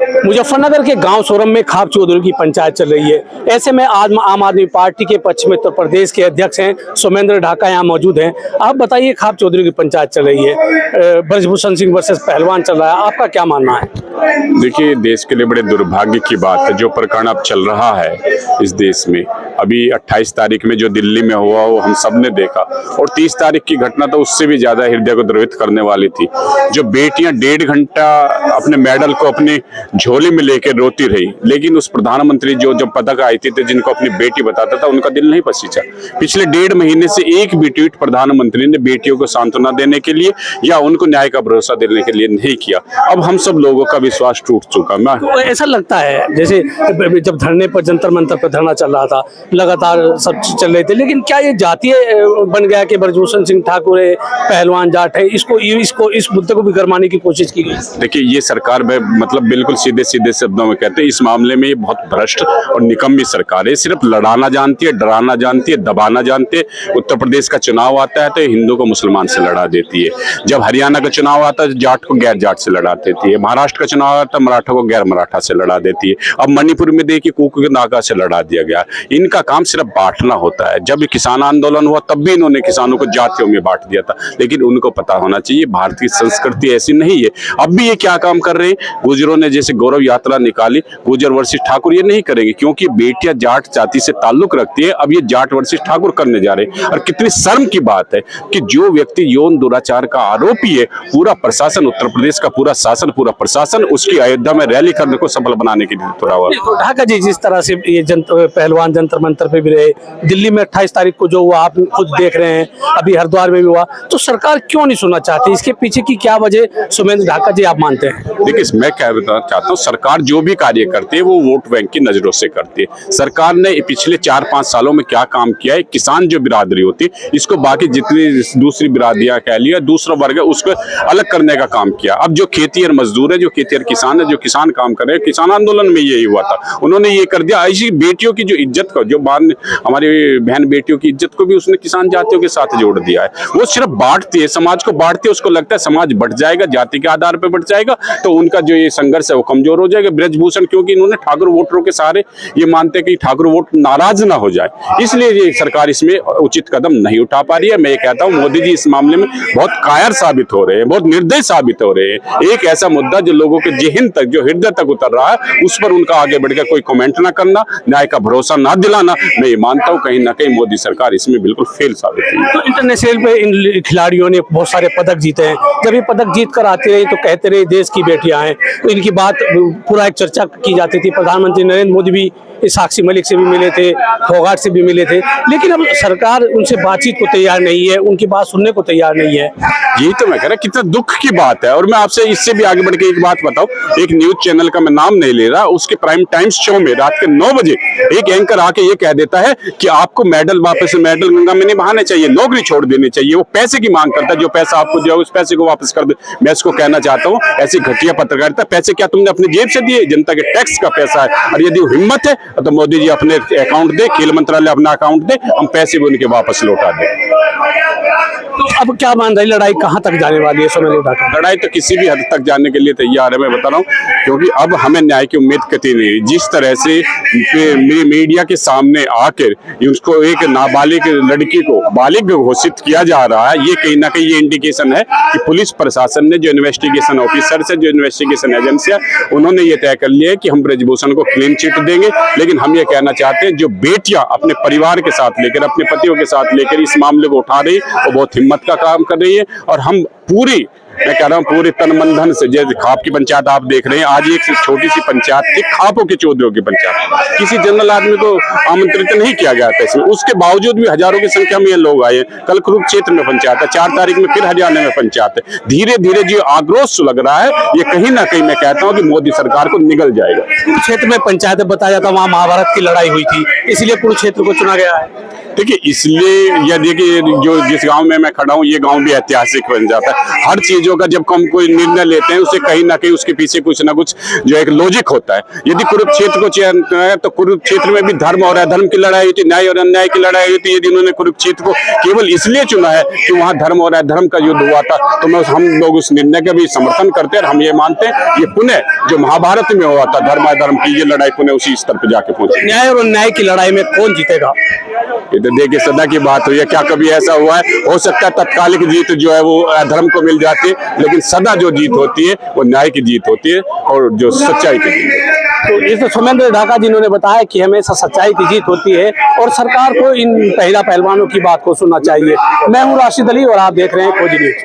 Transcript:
मुजफ्फरनगर के गांव सोरम में खाप चौधरी की पंचायत चल रही है। ऐसे में आज आम आदमी पार्टी के पश्चिमी उत्तर प्रदेश के अध्यक्ष हैं सोमेंद्र ढाका यहाँ मौजूद हैं। आप बताइए, खाप चौधरी की पंचायत चल रही है, ब्रजभूषण सिंह वर्सेस पहलवान चल रहा है, आपका क्या मानना है? देखिए, देश के लिए बड़े दुर्भाग्य की बात है जो प्रकरण अब चल रहा है इस देश में। अभी 28 तारीख में जो दिल्ली में हुआ वो हम सब ने देखा, और 30 तारीख की घटना तो उससे भी ज्यादा हृदय को द्रवित करने वाली थी। जो बेटियां 1.5 घंटा अपने मेडल को अपनी झोली में लेकर रोती रही, लेकिन उस प्रधानमंत्री जो जब पदक आई थी जिनको अपनी बेटी बताता था, उनका दिल नहीं पसीजा। पिछले 1.5 महीने से एक भी ट्वीट प्रधानमंत्री ने बेटियों को सांत्वना देने के लिए या उनको न्याय का भरोसा देने के लिए नहीं किया। अब हम सब लोगों का विश्वास टूट चुका। मैं तो ऐसा लगता है जैसे जब धरने पर जंतर मंतर पर धरना चल रहा था, लगातार सब चल रहे थे, लेकिन क्या ये जातीय बन गया कि ब्रजभूषण सिंह ठाकुर है, पहलवान जाट है, इसको इस मुद्दे को भी गरमाने की कोशिश की गई? देखिए, ये सरकार मतलब बिल्कुल सीधे सीधे शब्दों में कहते हैं, इस मामले में ये बहुत भ्रष्ट और निकम्मी सरकार है। सिर्फ लड़ाना जानती है, डराना जानती है, दबाना जानती है। उत्तर प्रदेश का चुनाव आता है तो हिंदू को मुसलमान से लड़ा देती है। जब हरियाणा का चुनाव आता है जाट को गैर जाट से लड़ा देती है। महाराष्ट्र का चुनाव आता है मराठा को गैर मराठा से लड़ा देती है। अब मणिपुर में देखिए कुकी नागा से लड़ा दिया गया। इनका काम सिर्फ बांटना होता है। जब किसान आंदोलन हुआ तब भी इन्होंने किसानों को जातियों में बांट दिया था, लेकिन उनको पता होना चाहिए भारतीय संस्कृति ऐसी नहीं है। अब भी ये क्या काम कर रहे हैं, गुर्जरों ने जैसे गौरव यात्रा निकाली, गुर्जर वर्सेस ठाकुर ये नहीं करेंगे, क्योंकि बेटियां जाट जाति से ताल्लुक रखती है। अब ये जाट वर्सेस ठाकुर करने जा रहे हैं। और कितनी शर्म की बात है कि जो व्यक्ति यौन दुराचार का आरोपी है, पूरा प्रशासन, उत्तर प्रदेश का पूरा शासन, पूरा प्रशासन उसकी अयोध्या में रैली करने को सफल बनाने के लिए तुला हुआ। ढाका जी, जिस तरह से ये पहलवान जंतर मंतर पे भी रहे, दिल्ली में 28 तारीख को जो हुआ आप खुद देख रहे हैं, अभी हरिद्वार में भी हुआ, तो सरकार क्यों नहीं सुनना चाहती? इसके पीछे की क्या वजह सोमेंद्र ढाका जी आप मानते हैं? देखिए, मैं क्या बताना चाहता हूँ, सरकार जो भी कार्य करती है वो वोट बैंक की नजरों से करती है। सरकार ने पिछले 4-5 सालों में क्या काम किया है, किसान जो बिरादरी होती है इसको बाकी जितनी दूसरी बिरादरियां कह लिया, दूसरा वर्ग है, उसको अलग करने का काम किया। अब जो खेतीहर मजदूर है, जो खेतीहर किसान है, जो किसान काम कर रहे हैं, किसान आंदोलन में यही हुआ था, उन्होंने ये कर दिया। ऐसी बेटियों की जो इज्जत को, जो बाद हमारी बहन बेटियों की इज्जत को भी उसने किसान जातियों के साथ जोड़ दिया है। वो सिर्फ बांटती है, समाज को बांटती है। उसको लगता है समाज बढ़ जाएगा, जाति के आधार पर बढ़ जाएगा तो उनका जो ये संघर्ष है वो कमजोर हो जाएगा। ब्रजभूषण क्योंकि इन्होंने ठाकुर वोटरों के सारे ये मानते हैं कि ठाकुर वोट नाराज ना हो जाए, इसलिए ये सरकार इसमें उचित कदम नहीं उठा पा रही है। मैं ये कहता हूँ मोदी जी इस मामले में बहुत कायर साबित हो रहे हैं, बहुत निर्दयी साबित हो रहे हैं। एक ऐसा मुद्दा जो लोगों के जेहन तक, जो हृदय तक उतर रहा है, उस पर उनका आगे बढ़कर कोई कमेंट ना करना, न्याय का भरोसा ना दिलाना, मैं ये मानता हूँ कहीं ना कहीं मोदी सरकार इसमें बिल्कुल फेल साबित हुई। तो इंटरनेशनल पे इन खिलाड़ियों ने बहुत सारे पदक जीते हैं, जब ये पदक जीत कर आती रही तो कहते रहे देश की बेटियां हैं, तो इनकी बात पूरा एक चर्चा की जाती थी। प्रधानमंत्री नरेंद्र मोदी भी साक्षी मलिक से भी मिले थे, फोगाट से भी मिले थे, लेकिन अब सरकार उनसे बातचीत को तैयार नहीं है, उनकी बात सुनने को तैयार नहीं है। यही तो मैं कह रहा, कितना दुख की बात है। और मैं आपसे इससे भी आगे बढ़ के एक बात बताऊं, एक न्यूज चैनल का मैं नाम नहीं ले रहा, उसके प्राइम टाइम्स शो में रात के 9 बजे एक एंकर आके ये कह देता है कि आपको मेडल वापस, मेडल गंगा में नहीं बहाने चाहिए, नौकरी छोड़ देनी चाहिए। वो पैसे की मांग करता है, जो पैसा आपको दिया उस पैसे को वापस कर दे। मैं इसको कहना चाहता हूँ, ऐसी घटिया पत्रकारिता, पैसे क्या तुमने अपनी जेब से दिए? जनता के टैक्स का पैसा है। और यदि हिम्मत है तो मोदी जी अपने अकाउंट दे, खेल मंत्रालय अपना अकाउंट दे, हम पैसे भी उनके वापस लौटा दें। तो अब क्या मान रही लड़ाई कहां तक जाने वाली है सोमेंद्र ढाका? लड़ाई तो किसी भी हद तक जाने के लिए तैयार है, मैं बता रहा हूँ, क्योंकि अब हमें न्याय की उम्मीद कतई नहीं। जिस तरह से मीडिया के सामने आकर उसको एक नाबालिग लड़की को बालिग घोषित किया जा रहा है, ये कहीं ना कहीं ये इंडिकेशन है कि पुलिस प्रशासन ने, जो इन्वेस्टिगेशन ऑफिसर से, जो इन्वेस्टिगेशन एजेंसियां, उन्होंने ये तय कर लिया है कि हम ब्रजभूषण को क्लीन चिट देंगे। लेकिन हम ये कहना चाहते हैं, जो बेटियां अपने परिवार के साथ लेकर, अपने पतियों के साथ लेकर इस मामले को उठा रही, वो बहुत हिम्मत का काम कर रही है। और हम पूरी, मैं कह रहा हूँ, पूरे तन मन धन से, जैसे खाप की पंचायत आप देख रहे हैं, आज एक छोटी सी पंचायत थी, खापों के चौधरी की पंचायत, किसी जनरल आदमी को आमंत्रित नहीं किया गया था इसमें, उसके बावजूद भी हजारों की संख्या में ये लोग आए। कल कुरुक्षेत्र में पंचायत है, 4 तारीख में फिर हरियाणा में पंचायत है। धीरे धीरे जो आक्रोश लग रहा है, ये कहीं ना कहीं मैं कहता हूँ कि मोदी सरकार को निगल जाएगा। कुरुक्षेत्र में पंचायत बताया जाता है वहाँ महाभारत की लड़ाई हुई थी, इसलिए कुरुक्षेत्र को चुना गया है। देखिए, इसलिए यह देखिए, जो जिस गांव में मैं खड़ा हूँ, ये गांव भी ऐतिहासिक बन जाता है। हर चीज चीजों का जब हम कोई निर्णय लेते हैं उसे कहीं ना कहीं उसके पीछे कुछ ना कुछ जो एक लॉजिक होता है। यदि कुरुक्षेत्र को चयन है तो कुरुक्षेत्र में भी धर्म और अधर्म की लड़ाई होती, न्याय और अन्याय की लड़ाई होती। यदि उन्होंने कुरुक्षेत्र को केवल इसलिए चुना है कि वहां धर्म और अधर्म का युद्ध हुआ था, तो हम लोग उस निर्णय का भी समर्थन करते हैं। और हम ये मानते हैं ये पुनः जो महाभारत में हुआ था धर्म अधर्म की ये लड़ाई पुनः उसी स्तर पर जाके पहुंची। न्याय और अन्याय की लड़ाई में कौन जीतेगा? ये तो देखिए सदा की बात हुई है, क्या कभी ऐसा हुआ है? हो सकता है तत्कालिक जीत जो है वो अधर्म को मिल जाती है, लेकिन सदा जो जीत होती है वो न्याय की जीत होती है और जो सच्चाई की जीत होती है। तो इस सोमेंद्र ढाका जी ने बताया कि हमेशा सच्चाई की जीत होती है और सरकार को इन महिला पहलवानों की बात को सुनना चाहिए। मैं हूं राशिद अली और आप देख रहे हैं खोजी न्यूज।